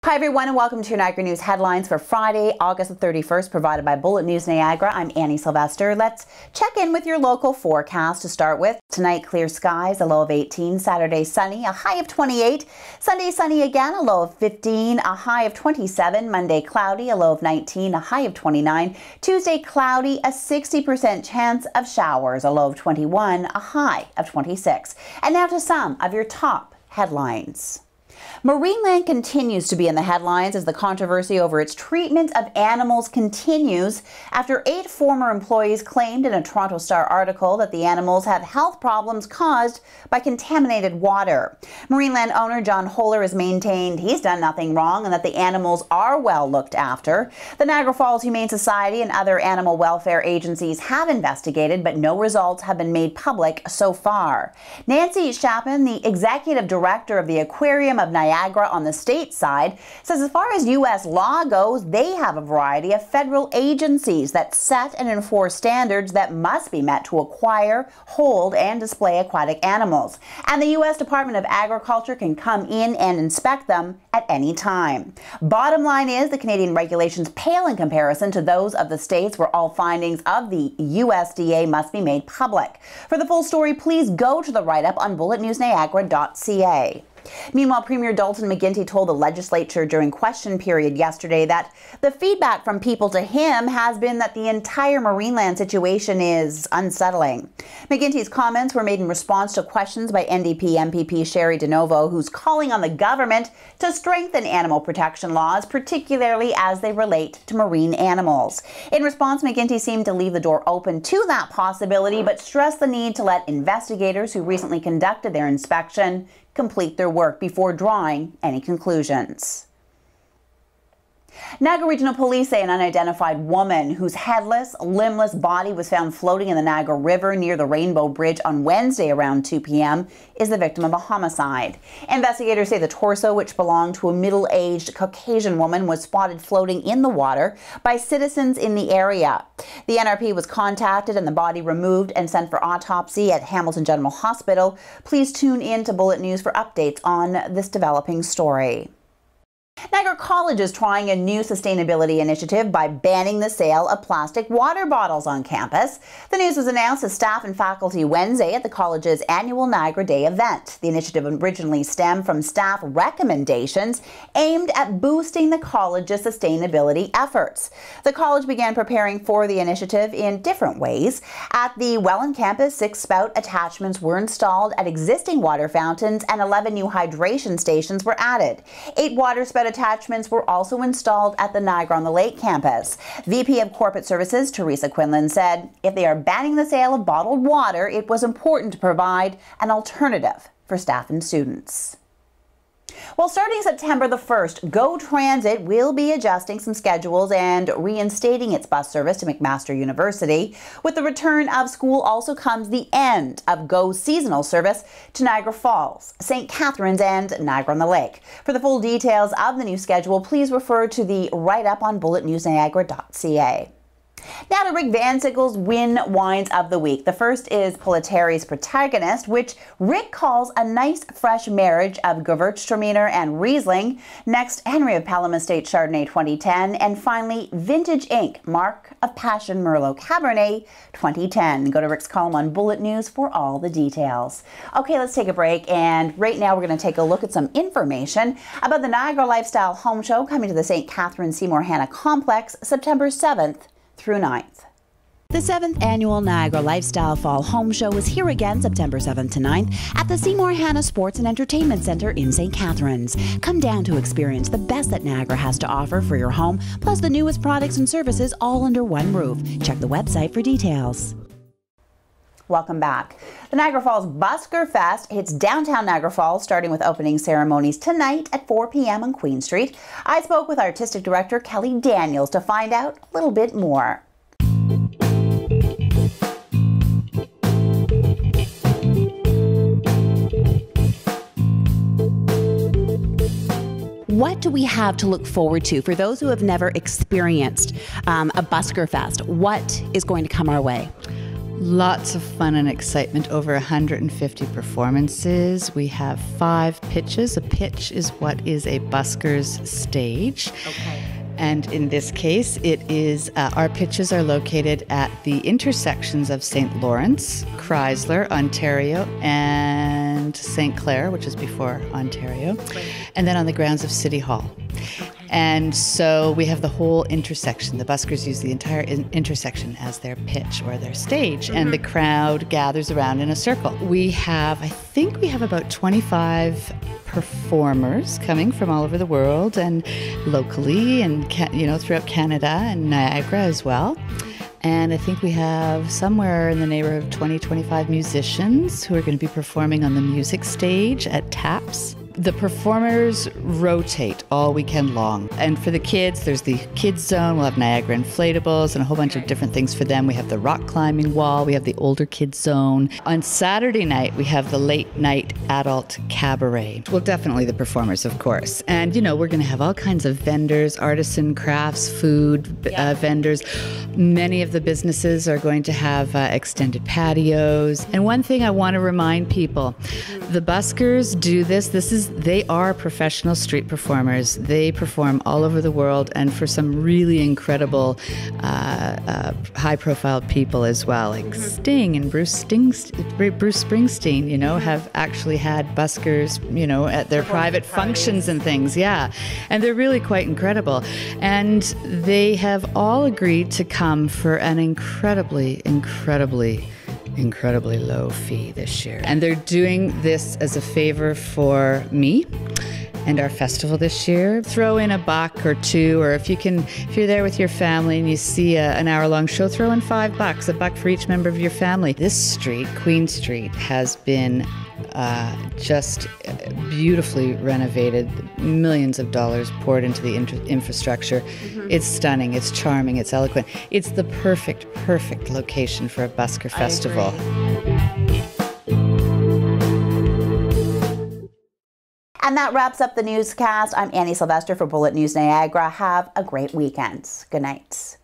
Hi everyone and welcome to your Niagara News headlines for Friday, August the 31st, provided by Bullet News Niagara. I'm Annie Sylvester. Let's check in with your local forecast to start with. Tonight, clear skies, a low of 18. Saturday, sunny, a high of 28. Sunday, sunny again, a low of 15, a high of 27. Monday, cloudy, a low of 19, a high of 29. Tuesday, cloudy, a 60% chance of showers, a low of 21, a high of 26. And now to some of your top headlines. Marineland continues to be in the headlines as the controversy over its treatment of animals continues after 8 former employees claimed in a Toronto Star article that the animals have health problems caused by contaminated water. Marineland owner John Holler has maintained he's done nothing wrong and that the animals are well looked after. The Niagara Falls Humane Society and other animal welfare agencies have investigated, but no results have been made public so far. Nancy Chapin, the executive director of the Aquarium of Niagara on the state side, says as far as U.S. law goes, they have a variety of federal agencies that set and enforce standards that must be met to acquire, hold, and display aquatic animals. And the U.S. Department of Agriculture can come in and inspect them at any time. Bottom line is the Canadian regulations pale in comparison to those of the states where all findings of the USDA must be made public. For the full story, please go to the write-up on bulletnewsniagara.ca. Meanwhile, Premier Dalton McGuinty told the legislature during question period yesterday that the feedback from people to him has been that the entire Marineland situation is unsettling. McGuinty's comments were made in response to questions by NDP MPP Sherry DeNovo, who's calling on the government to strengthen animal protection laws, particularly as they relate to marine animals. In response, McGuinty seemed to leave the door open to that possibility, but stressed the need to let investigators who recently conducted their inspection complete their work before drawing any conclusions. Niagara Regional Police say an unidentified woman whose headless, limbless body was found floating in the Niagara River near the Rainbow Bridge on Wednesday around 2 p.m. is the victim of a homicide. Investigators say the torso, which belonged to a middle-aged Caucasian woman, was spotted floating in the water by citizens in the area. The NRP was contacted and the body removed and sent for autopsy at Hamilton General Hospital. Please tune in to Bullet News for updates on this developing story. Niagara College is trying a new sustainability initiative by banning the sale of plastic water bottles on campus. The news was announced to staff and faculty Wednesday at the college's annual Niagara Day event. The initiative originally stemmed from staff recommendations aimed at boosting the college's sustainability efforts. The college began preparing for the initiative in different ways. At the Welland campus, 6 spout attachments were installed at existing water fountains and 11 new hydration stations were added. 8 water spout attachments were also installed at the Niagara-on-the-Lake campus. VP of Corporate Services Teresa Quinlan said, if they are banning the sale of bottled water, it was important to provide an alternative for staff and students. Well, starting September the 1st, GO Transit will be adjusting some schedules and reinstating its bus service to McMaster University. With the return of school also comes the end of GO's seasonal service to Niagara Falls, St. Catharines, and Niagara-on-the-Lake. For the full details of the new schedule, please refer to the write-up on bulletnewsniagara.ca. Now to Rick Vansickle's Win Wines of the Week. The first is Pilateri's Protagonist, which Rick calls a nice fresh marriage of Gewürztraminer and Riesling. Next, Henry of Pelham Estate Chardonnay 2010. And finally, Vintage Inc. Mark of Passion Merlot Cabernet 2010. Go to Rick's column on Bullet News for all the details. Okay, let's take a break. And right now we're going to take a look at some information about the Niagara Lifestyle Home Show coming to the St. Catharines Seymour Hanna Complex September 7th through 9th. The 7th annual Niagara Lifestyle Fall Home Show is here again September 7th to 9th at the Seymour Hanna Sports and Entertainment Center in St. Catharines. Come down to experience the best that Niagara has to offer for your home, plus the newest products and services all under one roof. Check the website for details. Welcome back. The Niagara Falls Buskerfest hits downtown Niagara Falls, starting with opening ceremonies tonight at 4 p.m. on Queen Street. I spoke with Artistic Director Kelly Daniels to find out a little bit more. What do we have to look forward to for those who have never experienced a Buskerfest? What is going to come our way? Lots of fun and excitement, over 150 performances. We have 5 pitches. A pitch is what is a busker's stage. Okay. And in this case, it is, our pitches are located at the intersections of St. Lawrence, Chrysler, Ontario, and St. Clair, which is before Ontario, and then on the grounds of City Hall. And so we have the whole intersection. The buskers use the entire intersection as their pitch or their stage, and the crowd gathers around in a circle. We have, I think we have about 25 performers coming from all over the world and locally, and throughout Canada and Niagara as well. And I think we have somewhere in the neighborhood of 20-25 musicians who are going to be performing on the music stage at TAPS. The performers rotate all weekend long. And for the kids, there's the kids zone. We'll have Niagara inflatables and a whole bunch of different things for them. We have the rock climbing wall. We have the older kids zone. On Saturday night, we have the late night adult cabaret. Well, definitely the performers, of course. And, we're going to have all kinds of vendors, artisan crafts, food vendors. Many of the businesses are going to have extended patios. And one thing I want to remind people, the buskers do this. They are professional street performers. They perform all over the world, and for some really incredible, high-profile people as well, like Sting and Bruce Springsteen. Have actually had buskers, at their private functions and things. Yeah, and they're really quite incredible. And they have all agreed to come for an incredibly low fee this year. And they're doing this as a favor for me and our festival this year. Throw in $1 or $2, or if you're there with your family and you see an hour-long show, throw in $5, $1 for each member of your family. This street, Queen Street, has been just beautifully renovated, millions of dollars poured into the infrastructure. It's stunning, it's charming, it's eloquent. It's the perfect location for a busker festival. And that wraps up the newscast. I'm Annie Sylvester for Bullet News Niagara. Have a great weekend. Good night.